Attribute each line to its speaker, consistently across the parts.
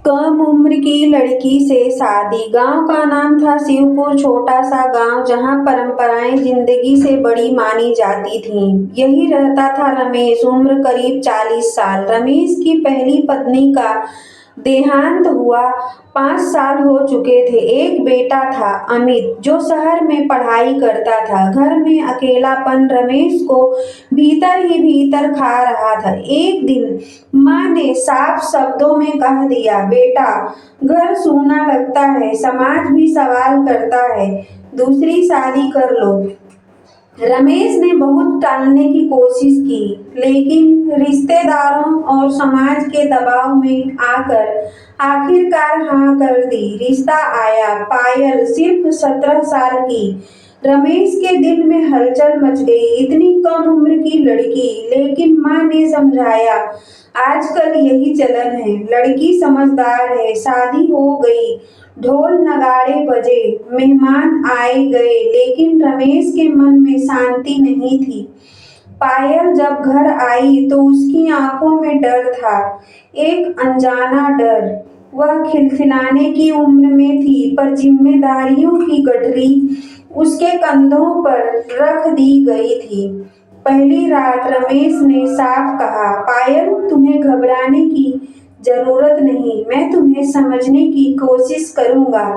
Speaker 1: कम उम्र की लड़की से शादी। गांव का नाम था शिवपुर, छोटा सा गांव जहां परंपराएं जिंदगी से बड़ी मानी जाती थीं। यही रहता था रमेश, उम्र करीब 40 साल। रमेश की पहली पत्नी का देहांत हुआ 5 साल हो चुके थे। एक बेटा था अमित, जो शहर में पढ़ाई करता था। घर में अकेलापन रमेश को भीतर ही भीतर खा रहा था। एक दिन माँ ने साफ शब्दों में कह दिया, बेटा, घर सूना लगता है, समाज भी सवाल करता है, दूसरी शादी कर लो। रमेश ने बहुत टालने की कोशिश की, लेकिन रिश्तेदारों और समाज के दबाव में आकर आखिरकार हाँ कर दी। रिश्ता आया। पायल सिर्फ 17 साल की। रमेश के दिल में हलचल मच गई। इतनी कम उम्र की लड़की। लेकिन माँ ने समझाया, आजकल यही चलन है, लड़की समझदार है। शादी हो गई। ढोल नगाड़े बजे, मेहमान आए गए, लेकिन रमेश के मन में शांति नहीं थी। पायल जब घर आई तो उसकी आंखों में डर था, एक अनजाना डर। वह खिलखिलाने की उम्र में थी, पर जिम्मेदारियों की गठरी उसके कंधों पर रख दी गई थी। पहली रात रमेश ने साफ कहा, पायल, तुम्हें घबराने की जरूरत नहीं, मैं तुम्हें समझने की कोशिश करूंगा।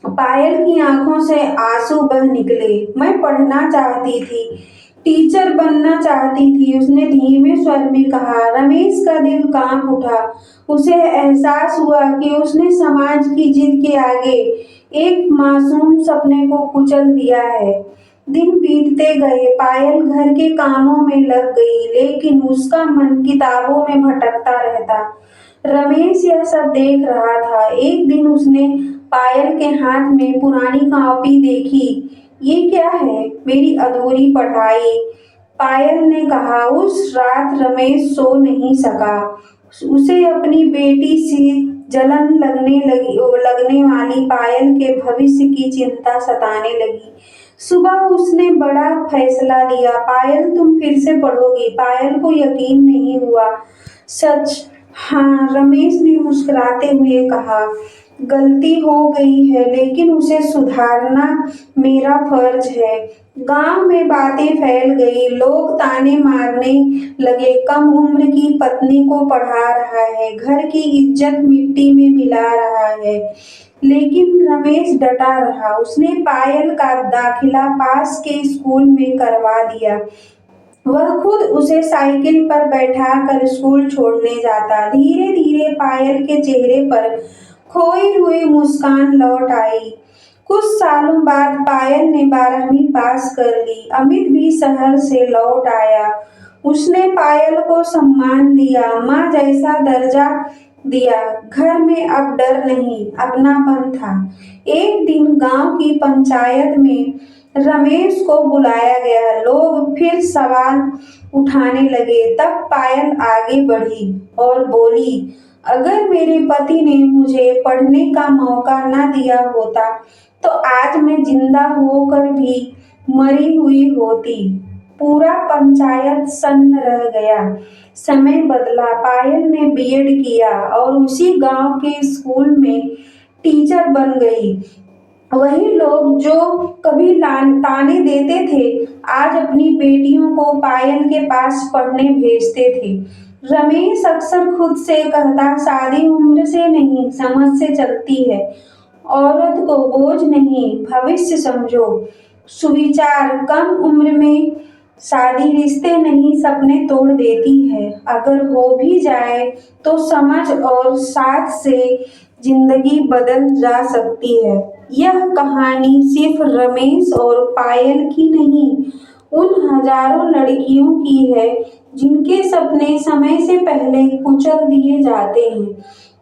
Speaker 1: पायल की आंखों से आंसू बह निकले। मैं पढ़ना चाहती थी, टीचर बनना चाहती थी, उसने धीमे स्वर में कहा। रमेश का दिल कांप उठा। उसे एहसास हुआ कि उसने समाज की जिद के आगे एक मासूम सपने को कुचल दिया है। दिन बीतते गए। पायल घर के कामों में लग गई, लेकिन उसका मन किताबों में भटकता रहता। रमेश यह सब देख रहा था। एक दिन उसने पायल के हाथ में पुरानी कॉपी देखी। ये क्या है? मेरी अधूरी पढ़ाई, पायल ने कहा। उस रात रमेश सो नहीं सका। उसे अपनी बेटी से जलन लगने वाली पायल के भविष्य की चिंता सताने लगी। सुबह उसने बड़ा फैसला लिया, पायल, तुम फिर से पढ़ोगी। पायल को यकीन नहीं हुआ। सच? हाँ, रमेश ने मुस्कुराते हुए कहा। गलती हो गई है, लेकिन उसे सुधारना मेरा फर्ज है। गांव में बातें फैल गई। लोग ताने मारने लगे, कम उम्र की पत्नी को पढ़ा रहा है, घर की इज्जत मिट्टी में मिला रहा है। लेकिन रमेश डटा रहा। उसने पायल का दाखिला पास के स्कूल में करवा दिया। वह खुद उसे साइकिल पर बैठाकर स्कूल छोड़ने जाता। धीरे धीरे पायल के चेहरे पर खोई हुई मुस्कान लौट आई। कुछ सालों बाद पायल ने 12वीं पास कर ली। अमित भी शहर से लौट आया। उसने पायल को सम्मान दिया, माँ जैसा दर्जा दिया। घर में अब डर नहीं, अपनापन था। एक दिन गांव की पंचायत में रमेश को बुलाया गया। लोग फिर सवाल उठाने लगे। तब पायल आगे बढ़ी और बोली, अगर मेरे पति ने मुझे पढ़ने का मौका न दिया होता तो आज मैं जिंदा होकर भी मरी हुई होती। पूरा पंचायत सन्न रह गया। समय बदला। पायल ने बीएड किया और उसी गांव के स्कूल में टीचर बन गई। वही लोग जो कभी ताने देते थे, आज अपनी बेटियों को पायल के पास पढ़ने भेजते थे। रमेश अक्सर खुद से कहता, शादी उम्र से नहीं, समझ से चलती है। औरत को बोझ नहीं, भविष्य समझो। सुविचार, कम उम्र में शादी रिश्ते नहीं, सपने तोड़ देती है। अगर हो भी जाए तो समझ और साथ से जिंदगी बदल जा सकती है। यह कहानी सिर्फ रमेश और पायल की नहीं, उन हजारों लड़कियों की है जिनके सपने समय से पहले कुचल दिए जाते हैं।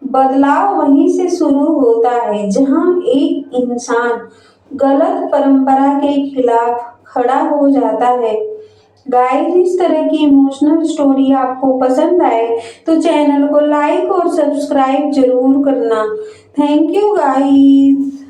Speaker 1: बदलाव वहीं से शुरू होता है जहां एक इंसान गलत परंपरा के खिलाफ खड़ा हो जाता है। गाइस, इस तरह की इमोशनल स्टोरी आपको पसंद आए तो चैनल को लाइक और सब्सक्राइब जरूर करना। Thank you guys.